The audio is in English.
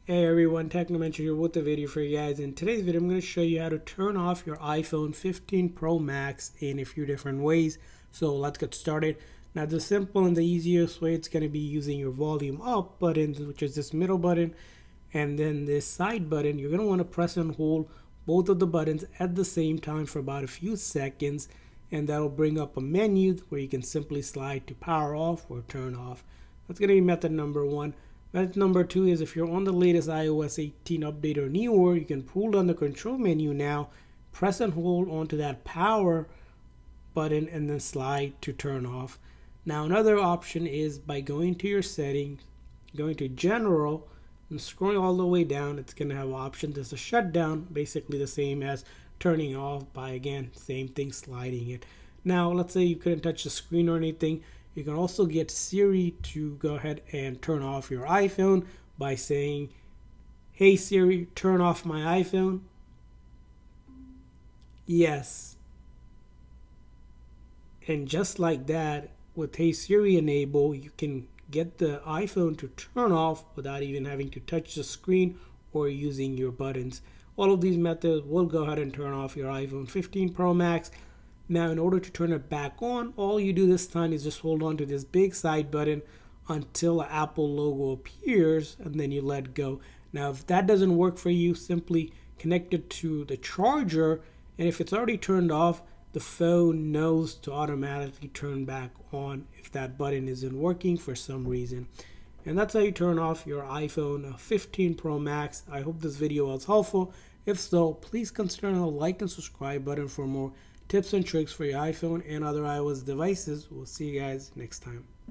Hey everyone, Technomentary here with a video for you guys. In today's video, I'm going to show you how to turn off your iPhone 15 Pro Max in a few different ways. So let's get started. Now the simple and the easiest way, it's going to be using your volume up button, which is this middle button, and then this side button. You're going to want to press and hold both of the buttons at the same time for about a few seconds, and that'll bring up a menu where you can simply slide to power off or turn off. That's going to be method number one. Method number two is if you're on the latest iOS 18 update or newer, you can pull down the control menu now, press and hold onto that power button, and then slide to turn off. Now another option is by going to your settings, going to general, and scrolling all the way down. It's going to have options as a shutdown, basically the same as turning off by, again, same thing, sliding it. Now let's say you couldn't touch the screen or anything. You can also get Siri to go ahead and turn off your iPhone by saying, "Hey Siri, turn off my iPhone." Yes. And just like that, with Hey Siri enable, you can get the iPhone to turn off without even having to touch the screen or using your buttons. All of these methods will go ahead and turn off your iPhone 15 Pro Max. Now, in order to turn it back on, all you do this time is just hold on to this big side button until an Apple logo appears, and then you let go. Now, if that doesn't work for you, simply connect it to the charger, and if it's already turned off, the phone knows to automatically turn back on if that button isn't working for some reason. And that's how you turn off your iPhone 15 Pro Max. I hope this video was helpful. If so, please consider the like and subscribe button for more tips and tricks for your iPhone and other iOS devices. We'll see you guys next time.